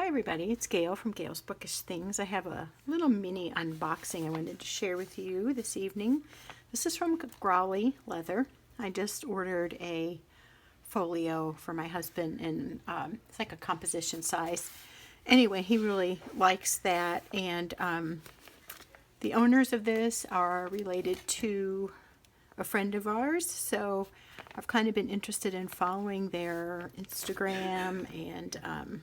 Hi everybody, it's Gail from Gail's Bookish Things. I have a little mini unboxing I wanted to share with you this evening. This is from Growley leather. I just ordered a folio for my husband and it's like a composition size. Anyway, he really likes that, and the owners of this are related to a friend of ours, so I've kind of been interested in following their Instagram and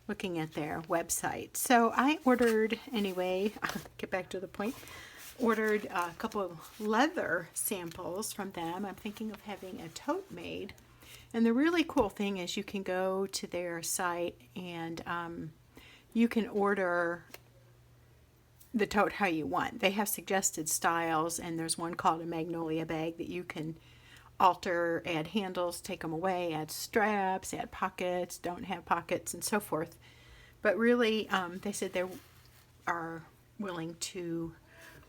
looking at their website. So I ordered, anyway, I'll get back to the point, ordered a couple of leather samples from them. I'm thinking of having a tote made. And the really cool thing is you can go to their site and you can order the tote how you want. They have suggested styles, and there's one called a magnolia bag that you can alter, add handles, take them away, add straps, add pockets, don't have pockets, and so forth. But really, they said they are willing to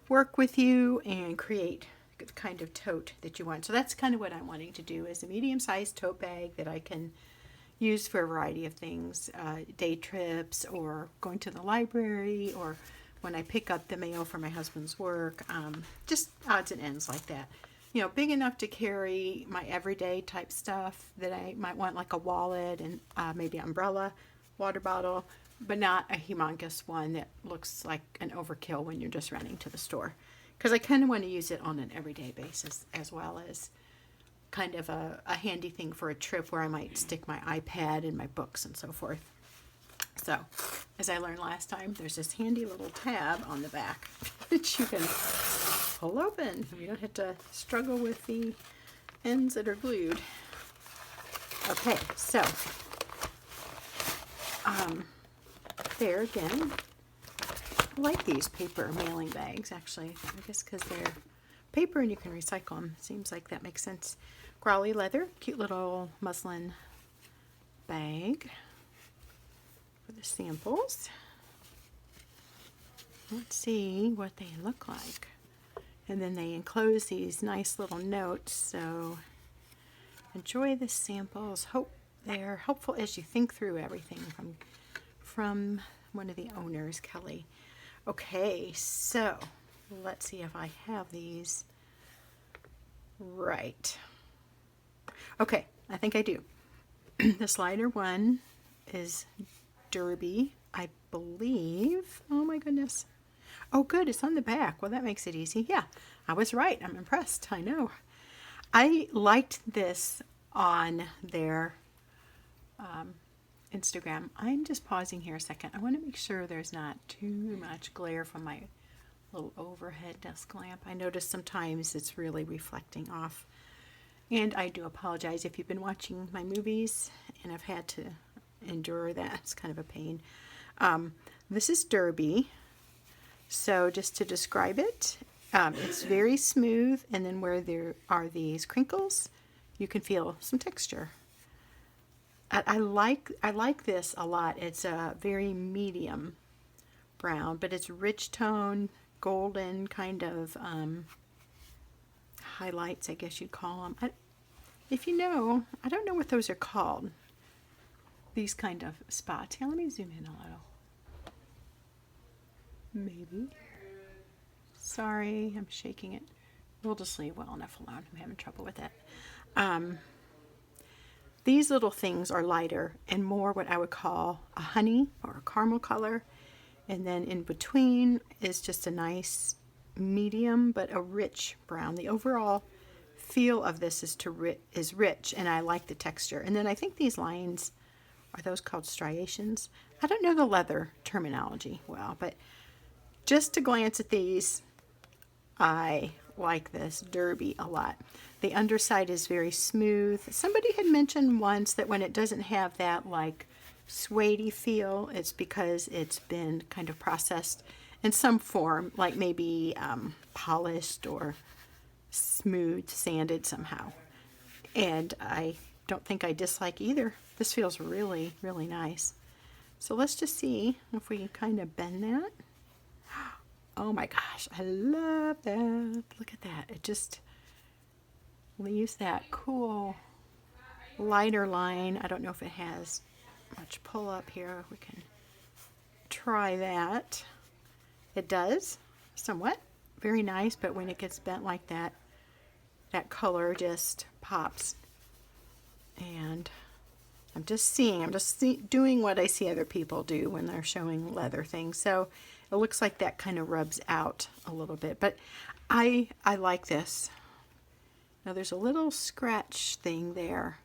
work with you and create the kind of tote that you want. So that's kind of what I'm wanting to do, is a medium-sized tote bag that I can use for a variety of things, day trips or going to the library, or when I pick up the mail for my husband's work, just odds and ends like that. You know, big enough to carry my everyday type stuff that I might want, like a wallet and maybe an umbrella, water bottle, but not a humongous one that looks like an overkill when you're just running to the store. Because I kind of want to use it on an everyday basis, as well as kind of a handy thing for a trip where I might stick my iPad and my books and so forth. So, as I learned last time, there's this handy little tab on the back that you can pull open. You don't have to struggle with the ends that are glued. Okay, so there again, I like these paper mailing bags, actually. I guess because they're paper and you can recycle them. Seems like that makes sense. Growley leather, cute little muslin bag for the samples. Let's see what they look like. And then they enclose these nice little notes, so enjoy the samples. Hope they're helpful as you think through everything, from one of the owners, Kelly. Okay, so let's see if I have these right. Okay, I think I do. The slider one is Derby, I believe. Oh my goodness. Oh good, it's on the back. Well, that makes it easy. Yeah, I was right. I'm impressed. I know. I liked this on their Instagram. I'm just pausing here a second. I want to make sure there's not too much glare from my little overhead desk lamp. I notice sometimes it's really reflecting off. And I do apologize if you've been watching my movies and I've had to endure that. It's kind of a pain. This is Derby. So just to describe it, it's very smooth, and then where there are these crinkles, you can feel some texture. I like this a lot. It's a very medium brown, but it's rich tone, golden kind of highlights, I guess you'd call them. If you know, I don't know what those are called. These kind of spots. Here, let me zoom in a little. Maybe. Sorry, I'm shaking it. We'll just leave well enough alone. I'm having trouble with it. These little things are lighter and more what I would call a honey or a caramel color. And then in between is just a nice medium but a rich brown. The overall feel of this is rich, and I like the texture. And then I think these lines, are those called striations? I don't know the leather terminology well, but just to glance at these, I like this Derby a lot. The underside is very smooth. Somebody had mentioned once that when it doesn't have that like suede feel, it's because it's been kind of processed in some form, like maybe polished or smooth, sanded somehow. And I don't think I dislike either. This feels really, really nice. So let's just see if we can kind of bend that. Oh my gosh, I love that. Look at that. It just leaves that cool lighter line. I don't know if it has much pull up here. We can try that. It does somewhat. Very nice, but when it gets bent like that, that color just pops. And I'm just doing what I see other people do when they're showing leather things. So it looks like that kind of rubs out a little bit, but I like this. Now there's a little scratch thing there,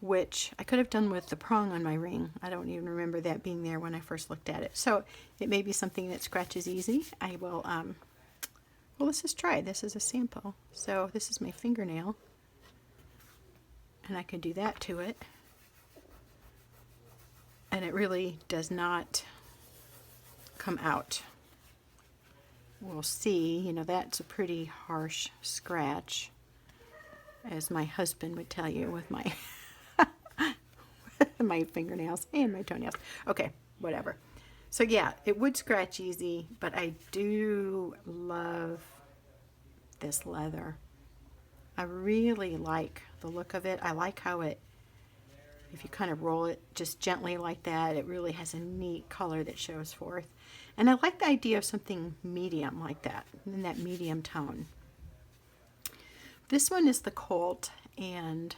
which I could have done with the prong on my ring. I don't even remember that being there when I first looked at it. So it may be something that scratches easy. I will, well, let's just try. This is a sample. So this is my fingernail, and I can do that to it. And it really does not come out. We'll see, you know, that's a pretty harsh scratch, as my husband would tell you with my my fingernails and my toenails. Okay, whatever. So yeah, it would scratch easy, but I do love this leather. I really like the look of it. I like how it, if you kind of roll it just gently like that, it really has a neat color that shows forth. And I like the idea of something medium like that, in that medium tone. This one is the Colt, and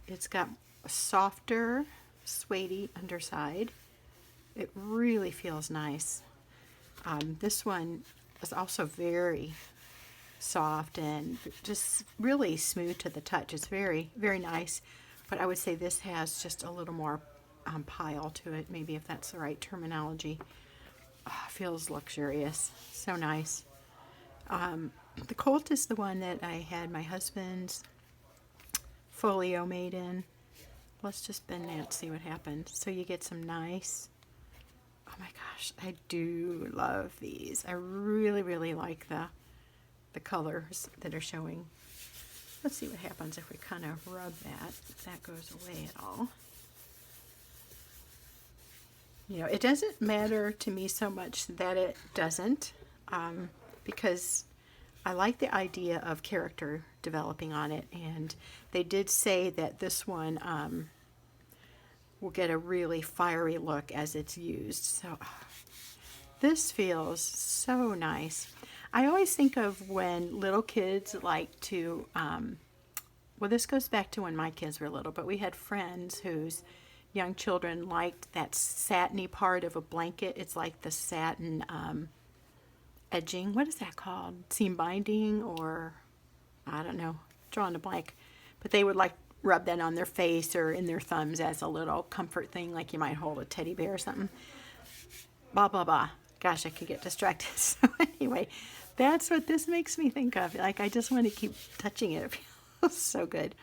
it's got a softer, suede underside. It really feels nice. This one is also very soft and just really smooth to the touch. It's very, very nice. But I would say this has just a little more pile to it, maybe, if that's the right terminology. Oh, feels luxurious. So nice. The Colt is the one that I had my husband's folio made in. Let's just bend that, see what happens. So you get some nice, oh my gosh, I do love these. I really, really like the colors that are showing. Let's see what happens if we kind of rub that, if that goes away at all. You know, it doesn't matter to me so much that it doesn't, because I like the idea of character developing on it, and they did say that this one will get a really fiery look as it's used. So this feels so nice. I always think of when little kids like to, well, this goes back to when my kids were little, but we had friends whose young children liked that satiny part of a blanket. It's like the satin edging. What is that called? Seam binding, or I don't know, drawing a blank. But they would like rub that on their face or in their thumbs as a little comfort thing, like you might hold a teddy bear or something. Blah, blah, blah. Gosh, I could get distracted. So anyway, that's what this makes me think of. Like, I just want to keep touching it. It feels so good.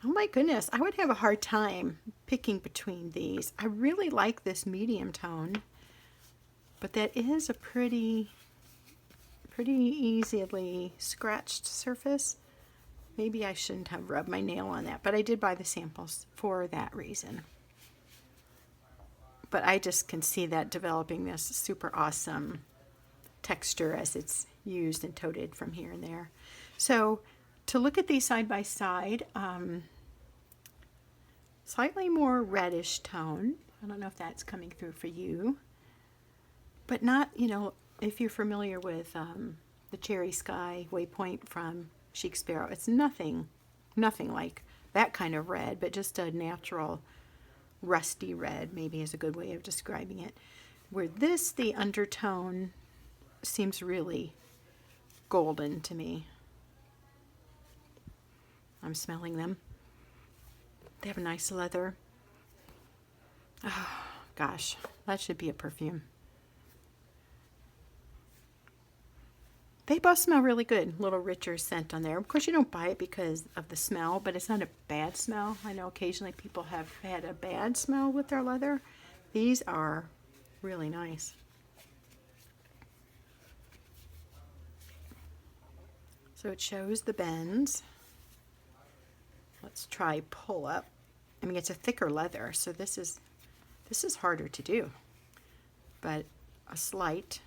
Oh my goodness, I would have a hard time picking between these. I really like this medium tone, but that is a pretty easily scratched surface. Maybe I shouldn't have rubbed my nail on that, but I did buy the samples for that reason. But I just can see that developing this super awesome texture as it's used and toted from here and there. So to look at these side by side, slightly more reddish tone. I don't know if that's coming through for you, but not, you know, if you're familiar with the Cherry Sky Waypoint from Chic Sparrow, it's nothing like that kind of red, but just a natural rusty red, maybe is a good way of describing it. Where this, the undertone seems really golden to me. I'm smelling them. They have a nice leather. Oh, gosh, that should be a perfume. They both smell really good. A little richer scent on there. Of course, you don't buy it because of the smell, but it's not a bad smell. I know occasionally people have had a bad smell with their leather. These are really nice. So it shows the bends. Let's try pull up. I mean, it's a thicker leather, so this is harder to do. But a slight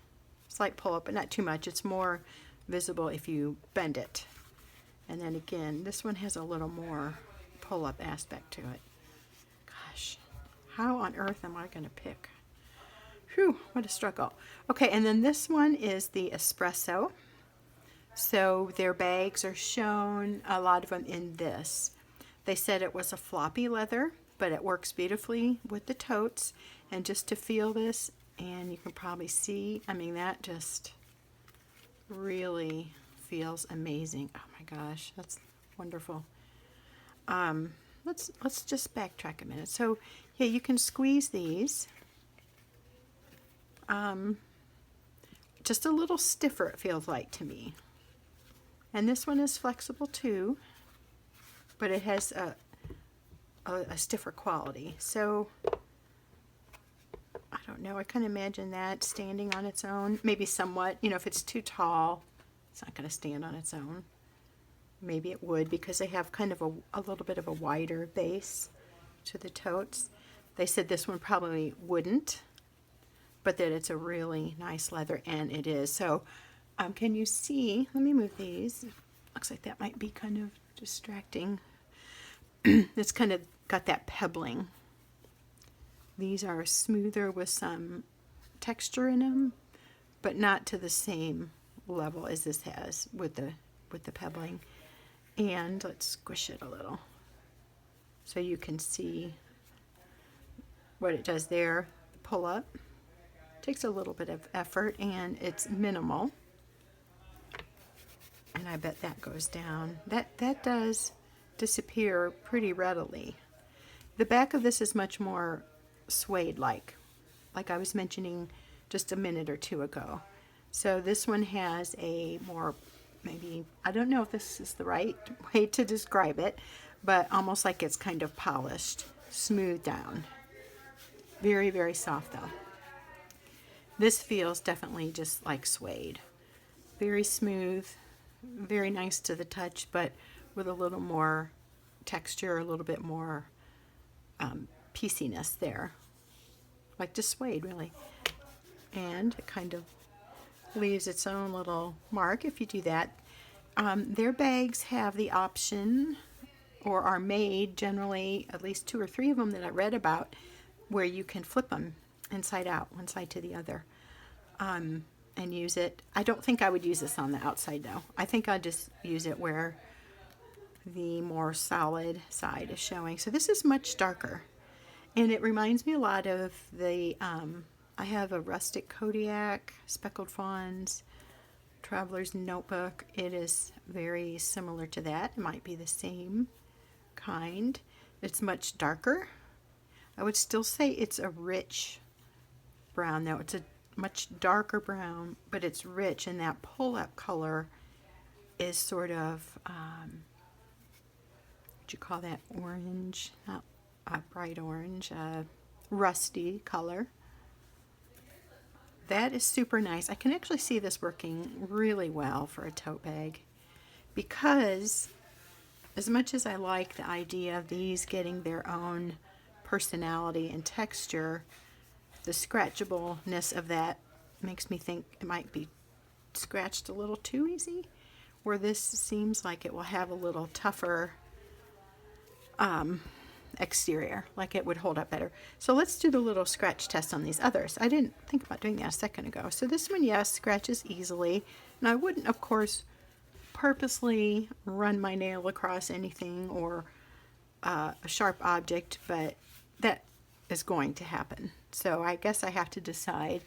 pull up, but not too much. It's more visible if you bend it. And then again, this one has a little more pull up aspect to it. gosh, how on earth am I going to pick? Whew, what a struggle. Okay, and then this one is the espresso. So their bags are shown, a lot of them in this. They said it was a floppy leather, but it works beautifully with the totes. And just to feel this, and you can probably see, I mean, that just really feels amazing. Oh my gosh, that's wonderful. Let's just backtrack a minute. So yeah, you can squeeze these. Just a little stiffer, it feels like to me. And this one is flexible too, but it has a stiffer quality. So I don't know, I kind of imagine that standing on its own, maybe somewhat, you know, if it's too tall, it's not going to stand on its own. Maybe it would, because they have kind of a little bit of a wider base to the totes. They said this one probably wouldn't, but that it's a really nice leather, and it is. So can you see, let me move these. Looks like that might be kind of distracting. It's kind of got that pebbling. These are smoother with some texture in them, but not to the same level as this has with the pebbling. And let's squish it a little so you can see what it does there. Pull up. Takes a little bit of effort, and it's minimal. And I bet that goes down. That does disappear pretty readily. The back of this is much more suede-like I was mentioning just a minute or two ago. So this one has a more, maybe, I don't know if this is the right way to describe it, but almost like it's kind of polished, smoothed down. Very, very soft though. This feels definitely just like suede. Very smooth, very nice to the touch, but with a little more texture, a little bit more pieciness there. Like just suede, really. And it kind of leaves its own little mark if you do that. Their bags have the option, or are made generally, at least 2 or 3 of them that I read about, where you can flip them inside out, one side to the other, and use it. I don't think I would use this on the outside though. I think I'd just use it where the more solid side is showing. So this is much darker, and it reminds me a lot of the I have a rustic Kodiak, speckled fawns, traveler's notebook. It is very similar to that. It might be the same kind. It's much darker. I would still say it's a rich brown though. It's a much darker brown, but it's rich, and that pull-up color is sort of what you call that, orange, not a bright orange, rusty color. That is super nice. I can actually see this working really well for a tote bag, because as much as I like the idea of these getting their own personality and texture, the scratchableness of that makes me think it might be scratched a little too easy, where this seems like it will have a little tougher exterior, like it would hold up better. So let's do the little scratch test on these others. I didn't think about doing that a second ago. So this one, yes, scratches easily, and I wouldn't, of course, purposely run my nail across anything or a sharp object, but that is going to happen. So I guess I have to decide,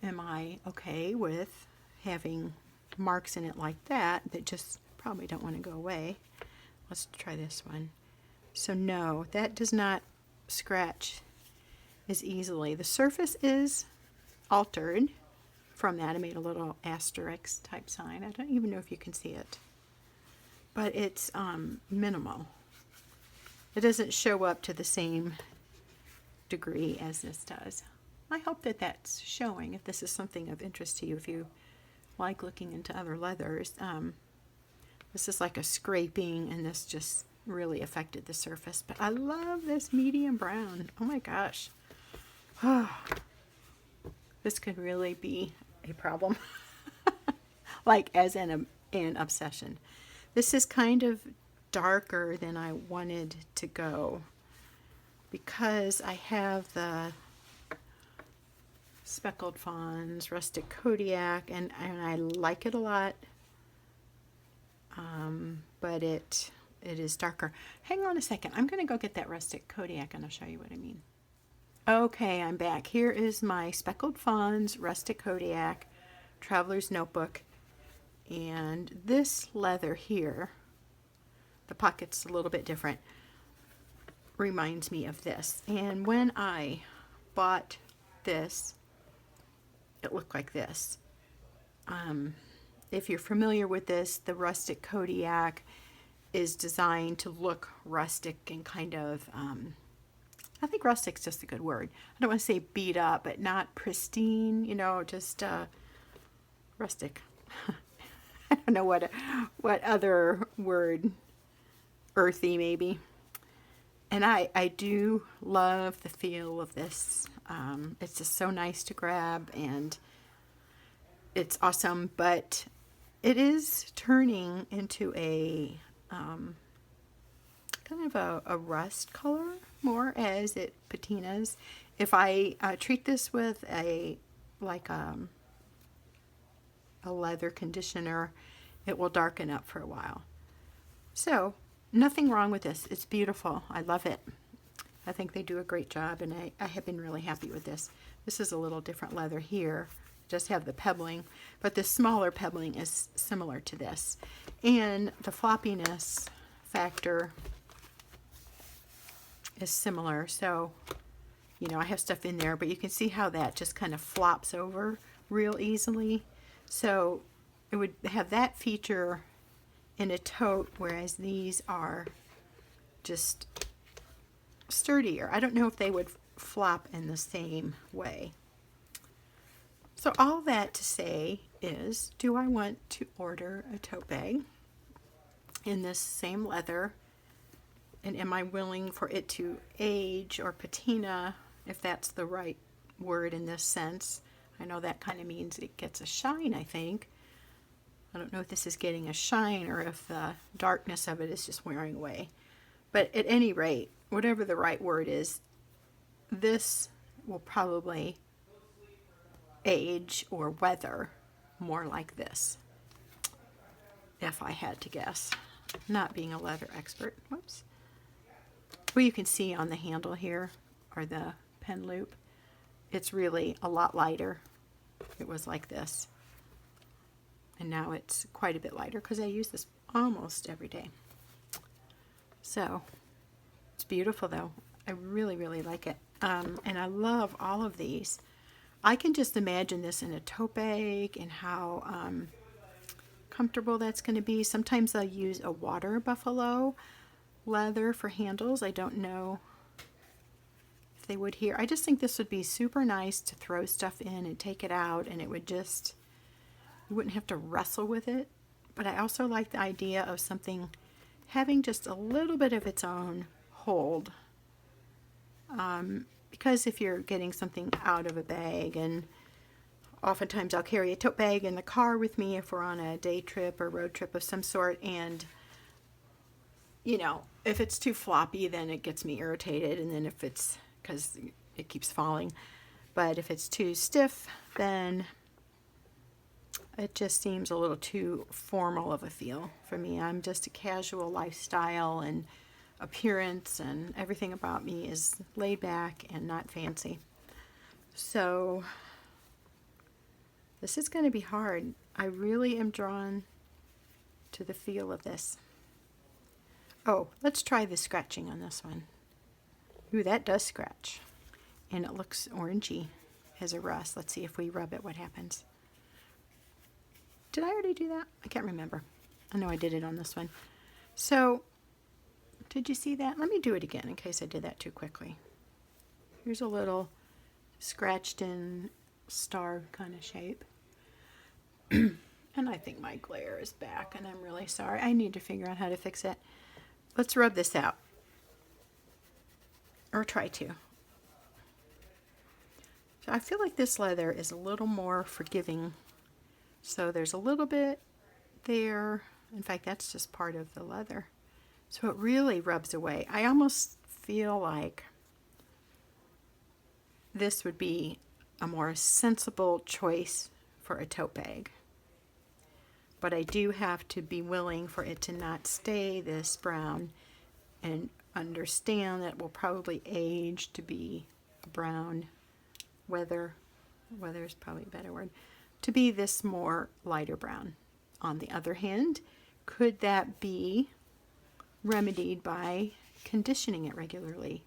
am I okay with having marks in it like that just probably don't want to go away. Let's try this one. So no, that does not scratch as easily. The surface is altered from that. I made a little asterisk type sign. I don't even know if you can see it, but it's minimal. It doesn't show up to the same degree as this does. I hope that that's showing, if this is something of interest to you, if you like looking into other leathers. This is like a scraping, and this just really affected the surface. But I love this medium brown. Oh my gosh. This could really be a problem. Like as an obsession. This is kind of darker than I wanted to go. because I have the speckled fawns, rustic Kodiak, and I like it a lot, but it is darker. Hang on a second. I'm going to go get that rustic Kodiak and I'll show you what I mean. Okay, I'm back. Here is my speckled fawns, rustic Kodiak, traveler's notebook, and this leather here, the pocket's a little bit different, reminds me of this. And when I bought this, it looked like this. If you're familiar with this, the rustic Kodiak is designed to look rustic and kind of, I think rustic's just a good word. I don't want to say beat up, but not pristine, you know, just rustic. I don't know what other word, earthy maybe. And I do love the feel of this. It's just so nice to grab, and it's awesome, but it is turning into a kind of a rust color more as it patinas. If I treat this with a leather conditioner, it will darken up for a while. So nothing wrong with this. It's beautiful. I love it. I think they do a great job, and I have been really happy with this. This is a little different leather here. Just have the pebbling, but the smaller pebbling is similar to this. And the floppiness factor is similar. So, you know, I have stuff in there, but you can see how that just kind of flops over real easily. So it would have that feature in a tote, whereas these are just sturdier. I don't know if they would flop in the same way. So all that to say is, do I want to order a tote bag in this same leather? And am I willing for it to age or patina, if that's the right word in this sense? I know that kind of means it gets a shine, I think. I don't know if this is getting a shine or if the darkness of it is just wearing away. But at any rate, whatever the right word is, this will probably age or weather more like this, if I had to guess. Not being a leather expert. Whoops. Well, you can see on the handle here, or the pen loop, it's really a lot lighter. It was like this. And now it's quite a bit lighter because I use this almost every day. So, it's beautiful though. I really, really like it. And I love all of these. I can just imagine this in a tote bag and how comfortable that's going to be. Sometimes I'll use a water buffalo leather for handles. I don't know if they would here. I just think this would be super nice to throw stuff in and take it out, and it would just, you wouldn't have to wrestle with it. But I also like the idea of something having just a little bit of its own hold. Because if you're getting something out of a bag, and oftentimes I'll carry a tote bag in the car with me if we're on a day trip or road trip of some sort, and you know, if it's too floppy, then it gets me irritated, and then if it's, because it keeps falling, but if it's too stiff, then it just seems a little too formal of a feel for me. I'm just a casual lifestyle, and appearance and everything about me is laid back and not fancy. So this is going to be hard. I really am drawn to the feel of this. Oh, let's try the scratching on this one. Ooh, that does scratch. And it looks orangey as a rust. Let's see if we rub it, what happens. Did I already do that? I can't remember. I know I did it on this one. So, did you see that? Let me do it again in case I did that too quickly. Here's a little scratched in star kind of shape. And I think my glare is back, and I'm really sorry. I need to figure out how to fix it. Let's rub this out. Or try to. So I feel like this leather is a little more forgiving. So there's a little bit there. In fact, that's just part of the leather. So it really rubs away. I almost feel like this would be a more sensible choice for a tote bag. But I do have to be willing for it to not stay this brown and understand that it will probably age to be a brown weather is probably a better word, to be this more lighter brown. On the other hand, could that be remedied by conditioning it regularly?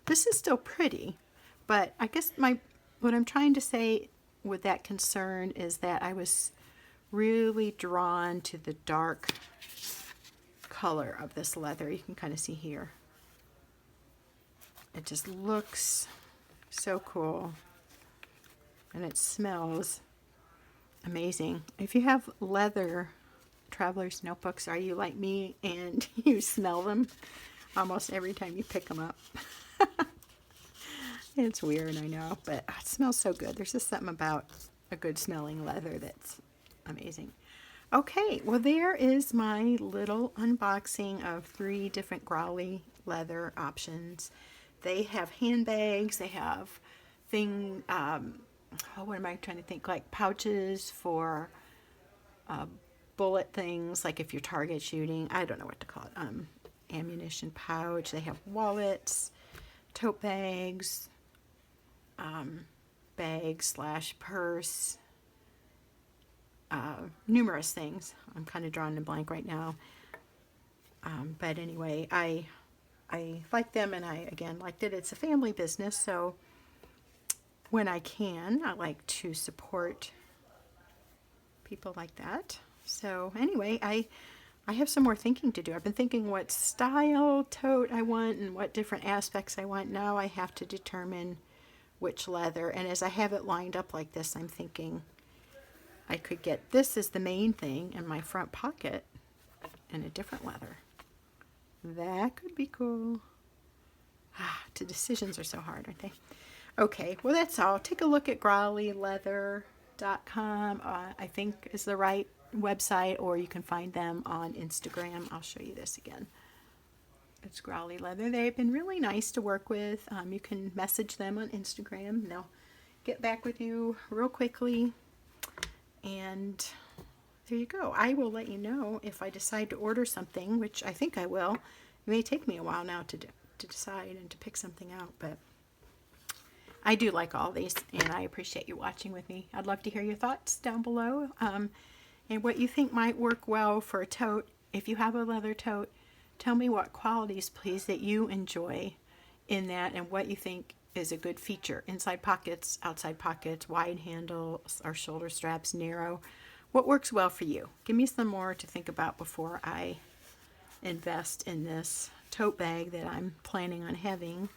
This is still pretty, but I guess what I'm trying to say with that concern is that I was really drawn to the dark color of this leather. You can kind of see here. It just looks so cool, and it smells amazing. If you have leather traveler's notebooks, are you like me and you smell them almost every time you pick them up? It's weird, I know, but it smells so good. There's just something about a good smelling leather that's amazing. Okay, well, there is my little unboxing of 3 different Growley leather options. They have handbags, they have what am I trying to think, like pouches for bullet things, like if you're target shooting, I don't know what to call it, ammunition pouch. They have wallets, tote bags, bag/purse, numerous things. I'm kind of drawing a blank right now. But anyway, I like them, and I, again, like that it's a family business, so when I can, I like to support people like that. So anyway, I have some more thinking to do. I've been thinking what style tote I want and what different aspects I want. Now I have to determine which leather, and as I have it lined up like this, I'm thinking I could get this as the main thing in my front pocket in a different leather. That could be cool. The decisions are so hard, aren't they? Okay, well, that's all. Take a look at growleyleather.com, I think is the right website, or you can find them on Instagram. I'll show you this again. It's Growley Leather. They've been really nice to work with. You can message them on Instagram, and they'll get back with you real quickly. And there you go. I will let you know if I decide to order something, which I think I will. It may take me a while now to decide and to pick something out, but I do like all these, and I appreciate you watching with me. I'd love to hear your thoughts down below, and what you think might work well for a tote. If you have a leather tote, tell me what qualities, please, that you enjoy in that, and what you think is a good feature. Inside pockets, outside pockets, wide handles, or shoulder straps, narrow. What works well for you? Give me some more to think about before I invest in this tote bag that I'm planning on having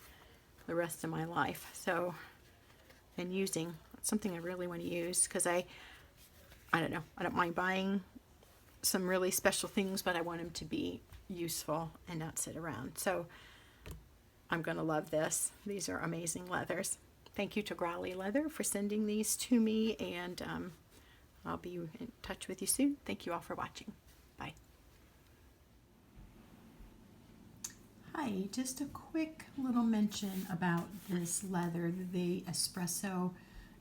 the rest of my life. So, and using. It's something I really want to use, because I don't know, I don't mind buying some really special things, but I want them to be useful and not sit around. So I'm going to love this. These are amazing leathers. Thank you to Growley Leather for sending these to me, and I'll be in touch with you soon. Thank you all for watching. Bye. Hi, just a quick little mention about this leather, the espresso.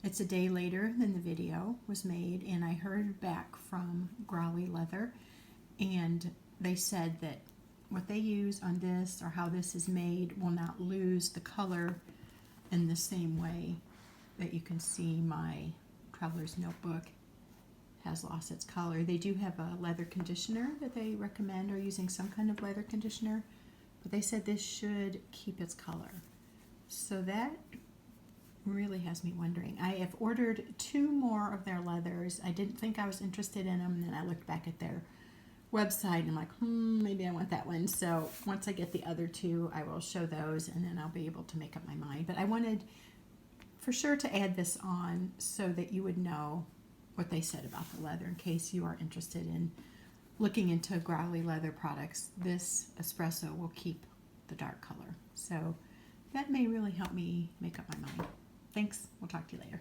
It's a day later than the video was made, and I heard back from Growley Leather, and they said that what they use on this, or how this is made, will not lose the color in the same way that you can see my Traveler's Notebook has lost its color. They do have a leather conditioner that they recommend, or using some kind of leather conditioner, but they said this should keep its color. So that really has me wondering. I have ordered 2 more of their leathers. I didn't think I was interested in them, and then I looked back at their website and I'm like, maybe I want that one. So once I get the other 2, I will show those, and then I'll be able to make up my mind. But I wanted for sure to add this on so that you would know what they said about the leather, in case you are interested in looking into Growley Leather products. This espresso will keep the dark color. So that may really help me make up my mind. Thanks. We'll talk to you later.